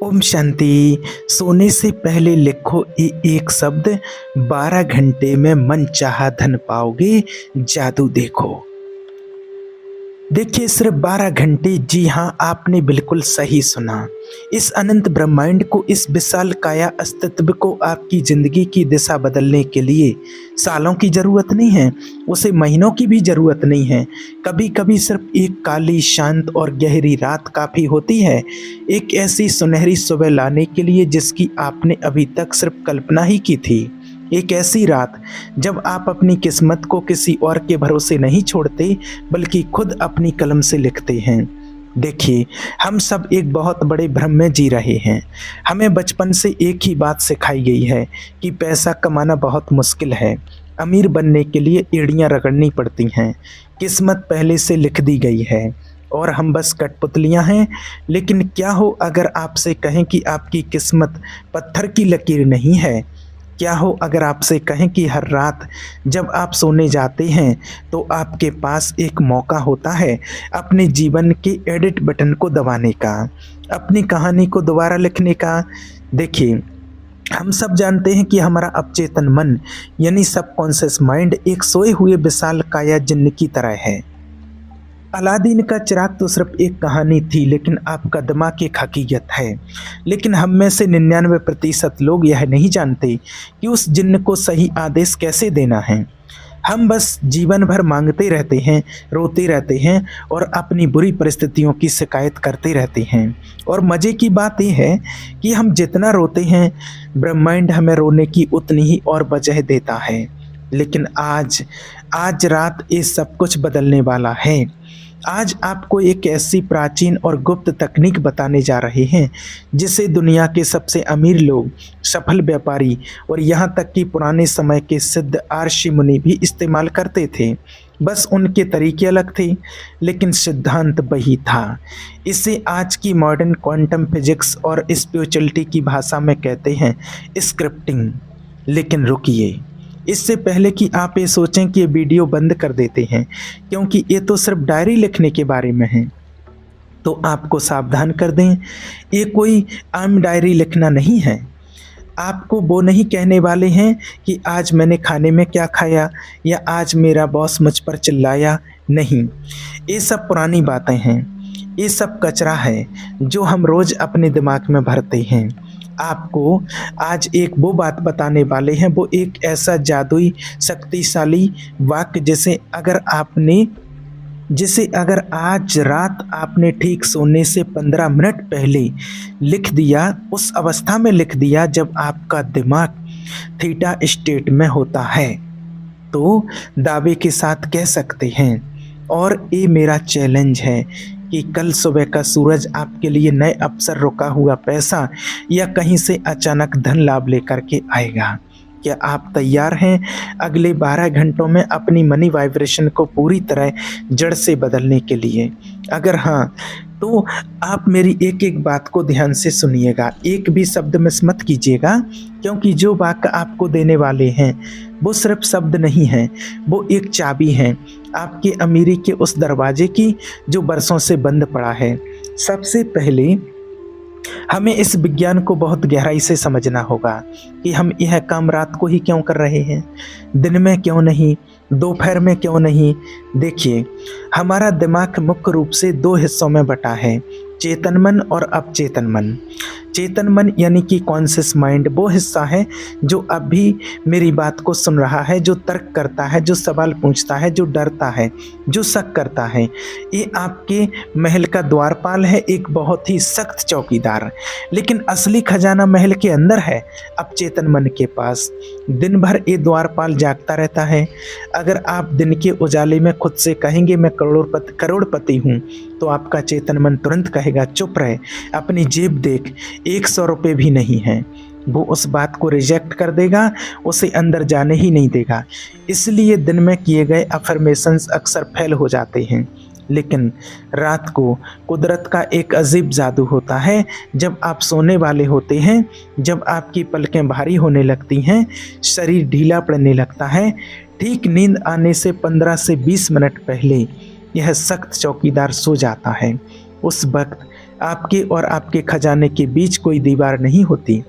ओम शांति। सोने से पहले लिखो ये एक शब्द, 12 घंटे में मन चाहा धन पाओगे, जादू देखो। देखिए, सिर्फ 12 घंटे। जी हाँ, आपने बिल्कुल सही सुना। इस अनंत ब्रह्मांड को, इस विशाल काया अस्तित्व को आपकी जिंदगी की दिशा बदलने के लिए सालों की जरूरत नहीं है, उसे महीनों की भी जरूरत नहीं है। कभी कभी सिर्फ एक काली, शांत और गहरी रात काफी होती है, एक ऐसी सुनहरी सुबह लाने के लिए जिसकी आपने अभी तक सिर्फ कल्पना ही की थी। एक ऐसी रात जब आप अपनी किस्मत को किसी और के भरोसे नहीं छोड़ते, बल्कि खुद अपनी कलम से लिखते हैं। देखिए, हम सब एक बहुत बड़े भ्रम में जी रहे हैं। हमें बचपन से एक ही बात सिखाई गई है कि पैसा कमाना बहुत मुश्किल है, अमीर बनने के लिए एड़ियां रगड़नी पड़ती हैं, किस्मत पहले से लिख दी गई है और हम बस कठपुतलियां हैं। लेकिन क्या हो अगर आपसे कहें कि आपकी किस्मत पत्थर की लकीर नहीं है? क्या हो अगर आपसे कहें कि हर रात जब आप सोने जाते हैं तो आपके पास एक मौका होता है अपने जीवन के एडिट बटन को दबाने का, अपनी कहानी को दोबारा लिखने का। देखिए, हम सब जानते हैं कि हमारा अवचेतन मन यानी सबकॉन्शियस माइंड एक सोए हुए विशाल काया जिन्न की तरह है। अलादीन का चिराग तो सिर्फ एक कहानी थी, लेकिन आपका दिमाग एक हकीकत है। लेकिन हम में से 99% लोग यह नहीं जानते कि उस जिन्न को सही आदेश कैसे देना है। हम बस जीवन भर मांगते रहते हैं, रोते रहते हैं और अपनी बुरी परिस्थितियों की शिकायत करते रहते हैं। और मज़े की बात यह है कि हम जितना रोते हैं, ब्रह्मांड हमें रोने की उतनी ही और वजह देता है। लेकिन आज रात ये सब कुछ बदलने वाला है। आज आपको एक ऐसी प्राचीन और गुप्त तकनीक बताने जा रहे हैं जिसे दुनिया के सबसे अमीर लोग, सफल व्यापारी और यहाँ तक कि पुराने समय के सिद्ध ऋषि मुनि भी इस्तेमाल करते थे। बस उनके तरीके अलग थे, लेकिन सिद्धांत वही था। इसे आज की मॉडर्न क्वांटम फिजिक्स और स्पिरिचुअलिटी की भाषा में कहते हैं स्क्रिप्टिंग। लेकिन रुकिए, इससे पहले कि आप ये सोचें कि ये वीडियो बंद कर देते हैं क्योंकि ये तो सिर्फ डायरी लिखने के बारे में है, तो आपको सावधान कर दें, ये कोई आम डायरी लिखना नहीं है। आपको वो नहीं कहने वाले हैं कि आज मैंने खाने में क्या खाया या आज मेरा बॉस मुझ पर चिल्लाया। नहीं, ये सब पुरानी बातें हैं, ये सब कचरा है जो हम रोज़ अपने दिमाग में भरते हैं। आपको आज एक वो बात बताने वाले हैं, वो एक ऐसा जादुई शक्तिशाली वाक्य जिसे अगर आज रात आपने ठीक सोने से 15 मिनट पहले लिख दिया, उस अवस्था में लिख दिया जब आपका दिमाग थीटा स्टेट में होता है, तो दावे के साथ कह सकते हैं। और ये मेरा चैलेंज है कि कल सुबह का सूरज आपके लिए नए अवसर, रुका हुआ पैसा या कहीं से अचानक धन लाभ लेकर के आएगा। क्या आप तैयार हैं अगले 12 घंटों में अपनी मनी वाइब्रेशन को पूरी तरह जड़ से बदलने के लिए? अगर हाँ, तो आप मेरी एक एक बात को ध्यान से सुनिएगा, एक भी शब्द मिस मत कीजिएगा, क्योंकि जो वाक्य आपको देने वाले हैं वो सिर्फ शब्द नहीं हैं, वो एक चाबी है आपके अमीरी के उस दरवाजे की जो बरसों से बंद पड़ा है। सबसे पहले हमें इस विज्ञान को बहुत गहराई से समझना होगा कि हम यह काम रात को ही क्यों कर रहे हैं, दिन में क्यों नहीं, दोपहर में क्यों नहीं। देखिए, हमारा दिमाग मुख्य रूप से 2 हिस्सों में बटा है, चेतन मन और अवचेतन मन। चेतन मन यानी कि कॉन्शियस माइंड वो हिस्सा है जो अभी मेरी बात को सुन रहा है, जो तर्क करता है, जो सवाल पूछता है, जो डरता है, जो शक करता है। ये आपके महल का द्वारपाल है, एक बहुत ही सख्त चौकीदार। लेकिन असली खजाना महल के अंदर है, अवचेतन मन के पास। दिन भर ये द्वारपाल जागता रहता है। अगर आप दिन के उजाले में खुद से कहेंगे मैं करोड़पति हूँ, तो आपका चेतन मन तुरंत कहेगा चुप रहे, अपनी जेब देख, 100 रुपये भी नहीं है। वो उस बात को रिजेक्ट कर देगा, उसे अंदर जाने ही नहीं देगा। इसलिए दिन में किए गए अफर्मेशंस अक्सर फेल हो जाते हैं। लेकिन रात को कुदरत का एक अजीब जादू होता है। जब आप सोने वाले होते हैं, जब आपकी पलकें भारी होने लगती हैं, शरीर ढीला पड़ने लगता है, ठीक नींद आने से 15 से 20 मिनट पहले यह सख्त चौकीदार सो जाता है। उस वक्त आपके और आपके खजाने के बीच कोई दीवार नहीं होती।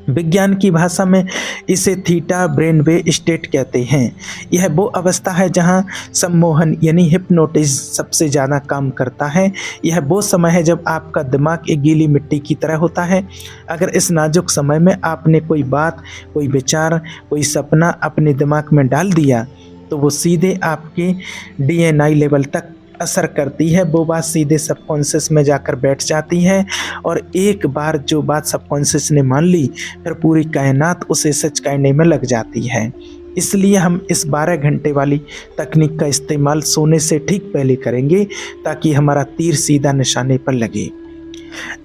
विज्ञान की भाषा में इसे थीटा ब्रेनवे स्टेट कहते हैं। यह वो अवस्था है जहां सम्मोहन यानी हिप्नोटिज्म सबसे ज़्यादा काम करता है। यह वो समय है जब आपका दिमाग एक गीली मिट्टी की तरह होता है। अगर इस नाजुक समय में आपने कोई बात, कोई विचार, कोई सपना अपने दिमाग में डाल दिया तो वो सीधे आपके डीएनए लेवल तक असर करती है। वो बात सीधे सबकॉन्शियस में जाकर बैठ जाती है और एक बार जो बात सबकॉन्शियस ने मान ली फिर पूरी कायनात उसे सच कहने में लग जाती है। इसलिए हम इस 12 घंटे वाली तकनीक का इस्तेमाल सोने से ठीक पहले करेंगे ताकि हमारा तीर सीधा निशाने पर लगे।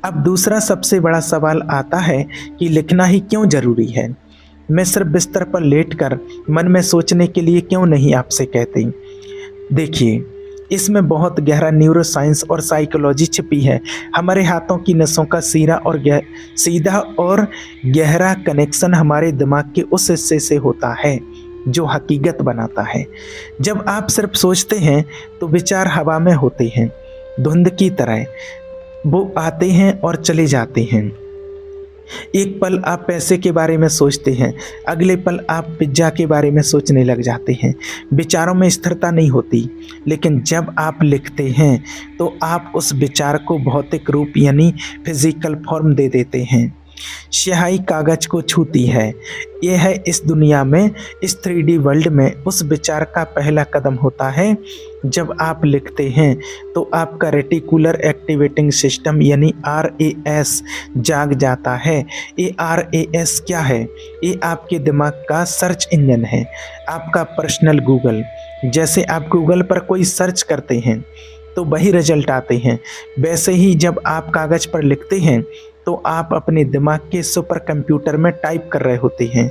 अब दूसरा सबसे बड़ा सवाल आता है कि लिखना ही क्यों ज़रूरी है। मैं सिर्फ बिस्तर पर लेटकर मन में सोचने के लिए क्यों नहीं आपसे कहती। देखिए, इसमें बहुत गहरा न्यूरो साइंस और साइकोलॉजी छिपी है। हमारे हाथों की नसों का सीधा और गहरा कनेक्शन हमारे दिमाग के उस हिस्से से होता है जो हकीकत बनाता है। जब आप सिर्फ सोचते हैं तो विचार हवा में होते हैं, धुंध की तरह। वो आते हैं और चले जाते हैं। एक पल आप पैसे के बारे में सोचते हैं, अगले पल आप पिज्ज़ा के बारे में सोचने लग जाते हैं। विचारों में स्थिरता नहीं होती। लेकिन जब आप लिखते हैं तो आप उस विचार को भौतिक रूप यानी फिजिकल फॉर्म दे देते हैं। स्याही कागज को छूती है। यह है इस दुनिया में, इस 3D वर्ल्ड में उस विचार का पहला कदम होता है। जब आप लिखते हैं तो आपका रेटिकुलर एक्टिवेटिंग सिस्टम यानी RAS जाग जाता है। ये RAS क्या है? ये आपके दिमाग का सर्च इंजन है, आपका पर्सनल गूगल। जैसे आप गूगल पर कोई सर्च करते हैं तो वही रिजल्ट आते हैं, वैसे ही जब आप कागज़ पर लिखते हैं तो आप अपने दिमाग के सुपर कंप्यूटर में टाइप कर रहे होते हैं।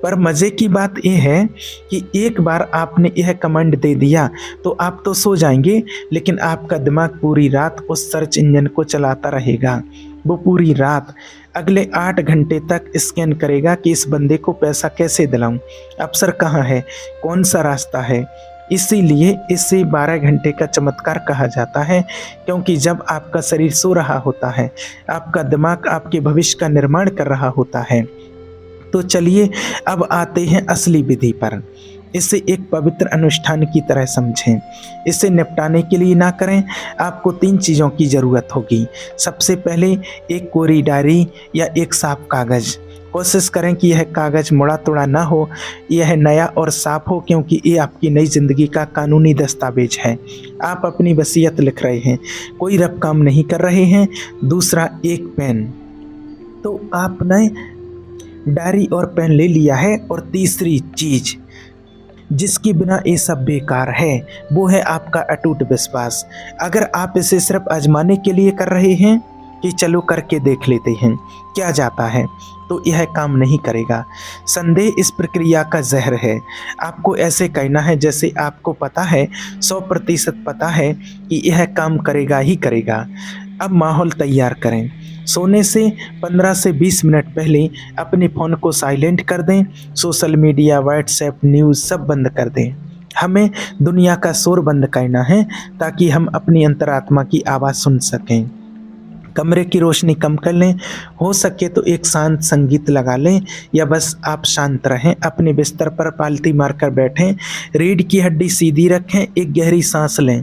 पर मज़े की बात यह है कि एक बार आपने यह कमांड दे दिया तो आप तो सो जाएंगे, लेकिन आपका दिमाग पूरी रात उस सर्च इंजन को चलाता रहेगा। वो पूरी रात अगले 8 घंटे तक स्कैन करेगा कि इस बंदे को पैसा कैसे दिलाऊं, अवसर कहाँ है, कौन सा रास्ता है। इसीलिए इसे 12 घंटे का चमत्कार कहा जाता है, क्योंकि जब आपका शरीर सो रहा होता है, आपका दिमाग आपके भविष्य का निर्माण कर रहा होता है। तो चलिए अब आते हैं असली विधि पर। इसे एक पवित्र अनुष्ठान की तरह समझें। इसे निपटाने के लिए ना करें, आपको 3 चीज़ों की ज़रूरत होगी। सबसे पहले एक कोरी डायरी या एक साफ कागज़। कोशिश करें कि यह कागज़ मुड़ा तोड़ा ना हो, यह नया और साफ हो, क्योंकि ये आपकी नई ज़िंदगी का कानूनी दस्तावेज है। आप अपनी वसीयत लिख रहे हैं, कोई रफ काम नहीं कर रहे हैं। दूसरा, एक पेन। तो आपने डायरी और पेन ले लिया है। और तीसरी चीज़ जिसके बिना ये सब बेकार है वो है आपका अटूट विश्वास। अगर आप इसे सिर्फ आजमाने के लिए कर रहे हैं कि चलो करके देख लेते हैं क्या जाता है, तो यह काम नहीं करेगा। संदेह इस प्रक्रिया का जहर है। आपको ऐसे कहना है जैसे आपको पता है, 100% पता है कि यह काम करेगा ही करेगा। अब माहौल तैयार करें। सोने से 15 से 20 मिनट पहले अपने फ़ोन को साइलेंट कर दें। सोशल मीडिया, व्हाट्सएप, न्यूज़ सब बंद कर दें। हमें दुनिया का शोर बंद करना है ताकि हम अपनी अंतरात्मा की आवाज़ सुन सकें। कमरे की रोशनी कम कर लें, हो सके तो एक शांत संगीत लगा लें, या बस आप शांत रहें। अपने बिस्तर पर पालती मारकर बैठें, रीढ़ की हड्डी सीधी रखें, एक गहरी सांस लें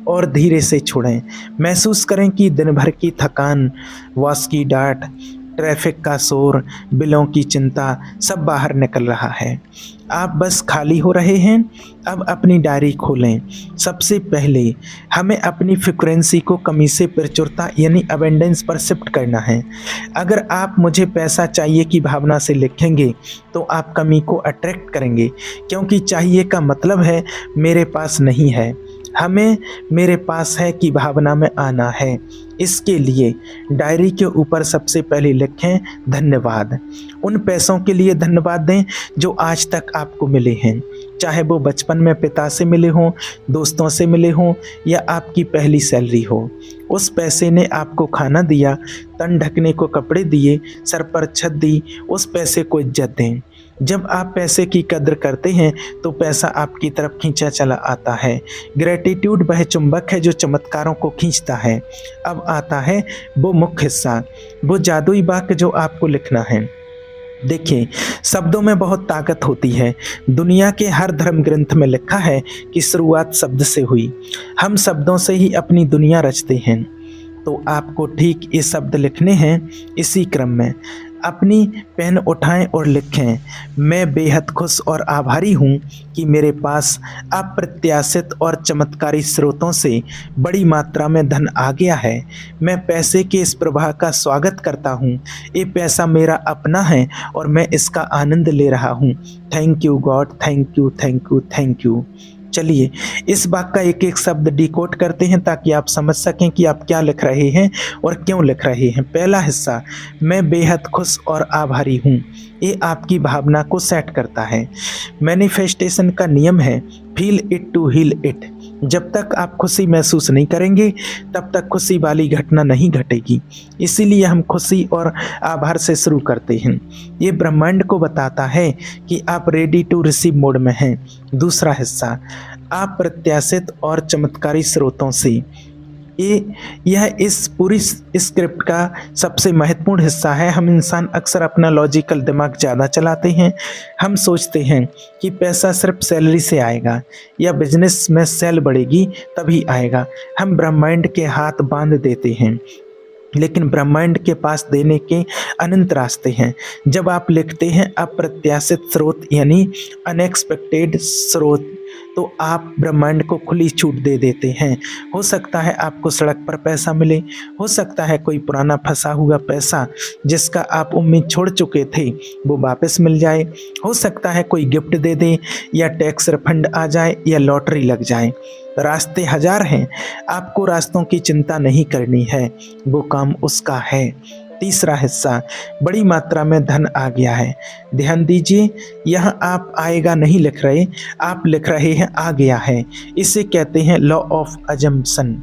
और धीरे से छोड़ें। महसूस करें कि दिन भर की थकान, बॉस की डांट, ट्रैफिक का शोर, बिलों की चिंता सब बाहर निकल रहा है। आप बस खाली हो रहे हैं। अब अपनी डायरी खोलें। सबसे पहले हमें अपनी फ्रीक्वेंसी को कमी से प्रचुरता यानी अबेंडेंस पर शिफ्ट करना है। अगर आप मुझे पैसा चाहिए की भावना से लिखेंगे तो आप कमी को अट्रैक्ट करेंगे, क्योंकि चाहिए का मतलब है मेरे पास नहीं है। हमें मेरे पास है की भावना में आना है। इसके लिए डायरी के ऊपर सबसे पहले लिखें धन्यवाद। उन पैसों के लिए धन्यवाद दें जो आज तक आपको मिले हैं, चाहे वो बचपन में पिता से मिले हों, दोस्तों से मिले हों, या आपकी पहली सैलरी हो। उस पैसे ने आपको खाना दिया, तन ढकने को कपड़े दिए, सर पर छत दी, उस पैसे को इज्जत दें। जब आप पैसे की कद्र करते हैं तो पैसा आपकी तरफ खींचा चला आता है। ग्रेटिट्यूड वह चुंबक है जो चमत्कारों को खींचता है। अब आता है वो मुख्य हिस्सा, वो जादुई वाक्य जो आपको लिखना है। देखिए, शब्दों में बहुत ताकत होती है। दुनिया के हर धर्म ग्रंथ में लिखा है कि शुरुआत शब्द से हुई। हम शब्दों से ही अपनी दुनिया रचते हैं। तो आपको ठीक ये शब्द लिखने हैं इसी क्रम में। अपनी पेन उठाएं और लिखें, मैं बेहद खुश और आभारी हूँ कि मेरे पास अप्रत्याशित और चमत्कारी स्रोतों से बड़ी मात्रा में धन आ गया है। मैं पैसे के इस प्रवाह का स्वागत करता हूँ। ये पैसा मेरा अपना है और मैं इसका आनंद ले रहा हूँ। Thank you God, thank you, thank you, thank you. चलिए इस वाक्य का एक एक शब्द डिकोड करते हैं ताकि आप समझ सकें कि आप क्या लिख रहे हैं और क्यों लिख रहे हैं। पहला हिस्सा, मैं बेहद खुश और आभारी हूँ। ये आपकी भावना को सेट करता है। मैनिफेस्टेशन का नियम है feel it to heal it. जब तक आप खुशी महसूस नहीं करेंगे तब तक खुशी वाली घटना नहीं घटेगी। इसीलिए हम खुशी और आभार से शुरू करते हैं। ये ब्रह्मांड को बताता है कि आप रेडी टू रिसीव मोड में हैं। दूसरा हिस्सा, अप्रत्याशित और चमत्कारी स्रोतों से। यह इस पूरी स्क्रिप्ट का सबसे महत्वपूर्ण हिस्सा है। हम इंसान अक्सर अपना लॉजिकल दिमाग ज़्यादा चलाते हैं। हम सोचते हैं कि पैसा सिर्फ सैलरी से आएगा या बिजनेस में सेल बढ़ेगी तभी आएगा। हम ब्रह्मांड के हाथ बांध देते हैं, लेकिन ब्रह्मांड के पास देने के अनंत रास्ते हैं। जब आप लिखते हैं अप्रत्याशित स्रोत यानी अनएक्सपेक्टेड स्रोत, तो आप ब्रह्मांड को खुली छूट दे देते हैं। हो सकता है आपको सड़क पर पैसा मिले, हो सकता है कोई पुराना फंसा हुआ पैसा जिसका आप उम्मीद छोड़ चुके थे वो वापस मिल जाए, हो सकता है कोई गिफ्ट दे दे या टैक्स रिफंड आ जाए या लॉटरी लग जाए। रास्ते हजार हैं, आपको रास्तों की चिंता नहीं करनी है, वो काम उसका है। तीसरा हिस्सा, बड़ी मात्रा में धन आ गया है। ध्यान दीजिए, यहाँ आप आएगा नहीं लिख रहे, आप लिख रहे हैं आ गया है। इसे कहते हैं लॉ ऑफ अजम्पशन।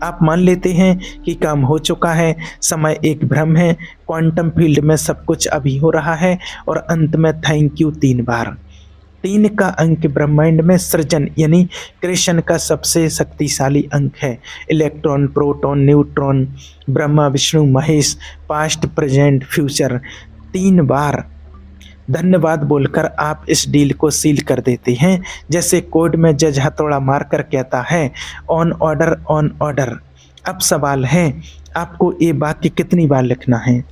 आप मान लेते हैं कि काम हो चुका है, समय एक भ्रम है, क्वांटम फील्ड में सब कुछ अभी हो रहा है और अंत में थैंक यू 3 बार। 3 का अंक ब्रह्मांड में सृजन यानी क्रिएशन का सबसे शक्तिशाली अंक है। Electron, proton, neutron, Brahma, Vishnu, Mahesh, past, present, future. 3 बार धन्यवाद बोलकर आप इस डील को सील कर देते हैं। जैसे कोर्ट में जज हथौड़ा मारकर कहता है ऑन ऑर्डर, ऑन ऑर्डर। अब सवाल है आपको ये वाक्य कितनी बार लिखना है।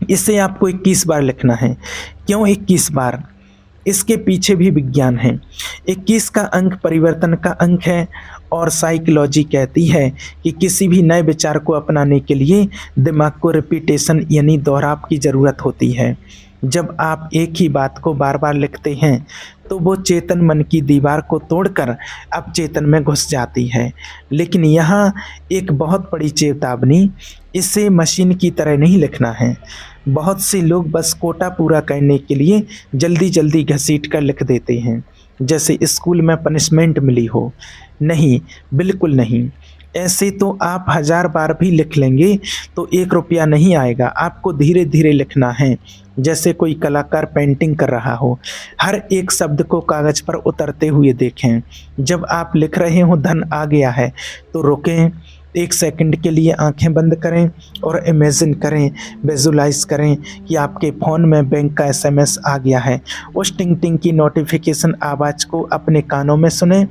इसे आपको 21 बार लिखना है। क्यों 21 बार? इसके पीछे भी विज्ञान है। 21 का अंक परिवर्तन का अंक है और साइकोलॉजी कहती है कि किसी भी नए विचार को अपनाने के लिए दिमाग को रिपीटेशन यानी दोहराव की ज़रूरत होती है। जब आप एक ही बात को बार बार लिखते हैं तो वो चेतन मन की दीवार को तोड़कर अब चेतन में घुस जाती है। लेकिन यहाँ एक बहुत बड़ी चेतावनी, इसे मशीन की तरह नहीं लिखना है। बहुत से लोग बस कोटा पूरा करने के लिए जल्दी जल्दी घसीट कर लिख देते हैं, जैसे स्कूल में पनिशमेंट मिली हो। नहीं, बिल्कुल नहीं। ऐसे तो आप 1000 बार भी लिख लेंगे तो 1 रुपया नहीं आएगा। आपको धीरे धीरे लिखना है, जैसे कोई कलाकार पेंटिंग कर रहा हो। हर एक शब्द को कागज़ पर उतरते हुए देखें। जब आप लिख रहे हो धन आ गया है तो रुकें, 1 सेकंड के लिए आंखें बंद करें और इमेजिन करें, विजुलाइज करें कि आपके फ़ोन में बैंक का SMS आ गया है। उस टिंग टिंग की नोटिफिकेशन आवाज़ को अपने कानों में सुनें,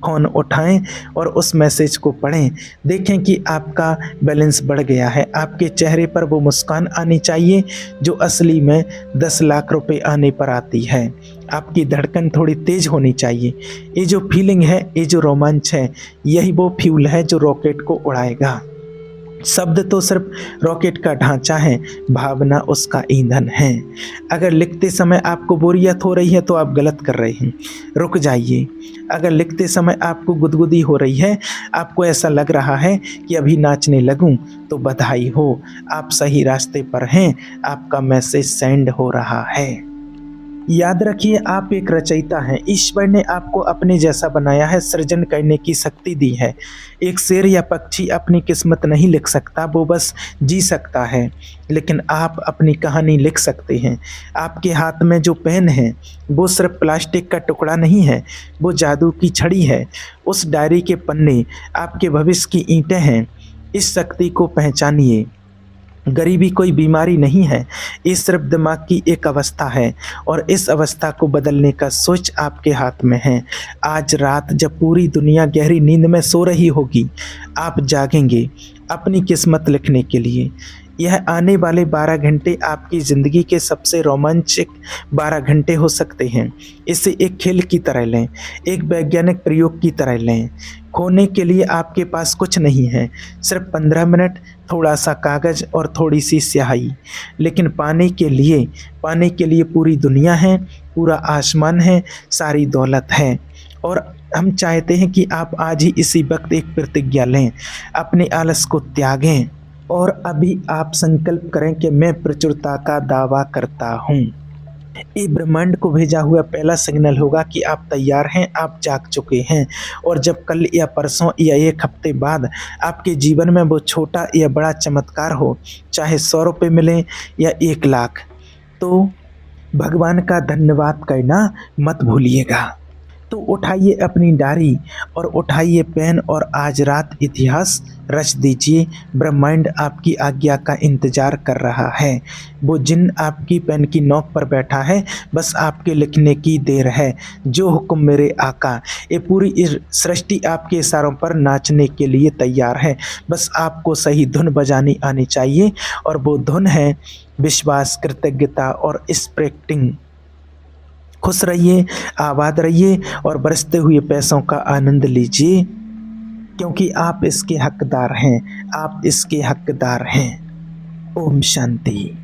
फ़ोन उठाएं और उस मैसेज को पढ़ें। देखें कि आपका बैलेंस बढ़ गया है। आपके चेहरे पर वो मुस्कान आनी चाहिए जो असली में 10 लाख रुपए आने पर आती है। आपकी धड़कन थोड़ी तेज़ होनी चाहिए। ये जो फीलिंग है, ये जो रोमांच है, यही वो फ्यूल है जो रॉकेट को उड़ाएगा। शब्द तो सिर्फ रॉकेट का ढांचा है, भावना उसका ईंधन है। अगर लिखते समय आपको बोरियत हो रही है तो आप गलत कर रहे हैं, रुक जाइए। अगर लिखते समय आपको गुदगुदी हो रही है, आपको ऐसा लग रहा है कि अभी नाचने लगूं, तो बधाई हो, आप सही रास्ते पर हैं। आपका मैसेज सेंड हो रहा है। याद रखिए, आप एक रचयिता हैं। ईश्वर ने आपको अपने जैसा बनाया है, सृजन करने की शक्ति दी है। एक शेर या पक्षी अपनी किस्मत नहीं लिख सकता, वो बस जी सकता है। लेकिन आप अपनी कहानी लिख सकते हैं। आपके हाथ में जो पेन है, वो सिर्फ प्लास्टिक का टुकड़ा नहीं है, वो जादू की छड़ी है। उस डायरी के पन्ने आपके भविष्य की ईंटें हैं। इस शक्ति को पहचानिए। गरीबी कोई बीमारी नहीं है, ये सिर्फ दिमाग की एक अवस्था है, और इस अवस्था को बदलने का स्विच आपके हाथ में है। आज रात जब पूरी दुनिया गहरी नींद में सो रही होगी, आप जागेंगे अपनी किस्मत लिखने के लिए। यह आने वाले 12 घंटे आपकी ज़िंदगी के सबसे रोमांचक 12 घंटे हो सकते हैं। इसे एक खेल की तरह लें, एक वैज्ञानिक प्रयोग की तरह लें। खोने के लिए आपके पास कुछ नहीं है, सिर्फ 15 मिनट, थोड़ा सा कागज़ और थोड़ी सी स्याही। लेकिन पाने के लिए पूरी दुनिया है, पूरा आसमान है, सारी दौलत है। और हम चाहते हैं कि आप आज ही इसी वक्त एक प्रतिज्ञा लें, अपने आलस को त्यागें, और अभी आप संकल्प करें कि मैं प्रचुरता का दावा करता हूँ। ये ब्रह्मांड को भेजा हुआ पहला सिग्नल होगा कि आप तैयार हैं, आप जाग चुके हैं। और जब कल या परसों या एक हफ्ते बाद आपके जीवन में वो छोटा या बड़ा चमत्कार हो, चाहे 100 रुपये मिलें या 1 लाख, तो भगवान का धन्यवाद करना मत भूलिएगा। तो उठाइए अपनी डायरी और उठाइए पेन, और आज रात इतिहास रच दीजिए। ब्रह्मांड आपकी आज्ञा का इंतजार कर रहा है। वो जिन आपकी पेन की नोक पर बैठा है, बस आपके लिखने की देर है। जो हुक्म मेरे आका, ये पूरी इस सृष्टि आपके इशारों पर नाचने के लिए तैयार है। बस आपको सही धुन बजानी आनी चाहिए, और वो धुन है विश्वास, कृतज्ञता और स्प्रिटिंग। खुश रहिए, आबाद रहिए, और बरसते हुए पैसों का आनंद लीजिए, क्योंकि आप इसके हकदार हैं, आप इसके हकदार हैं। ओम शांति।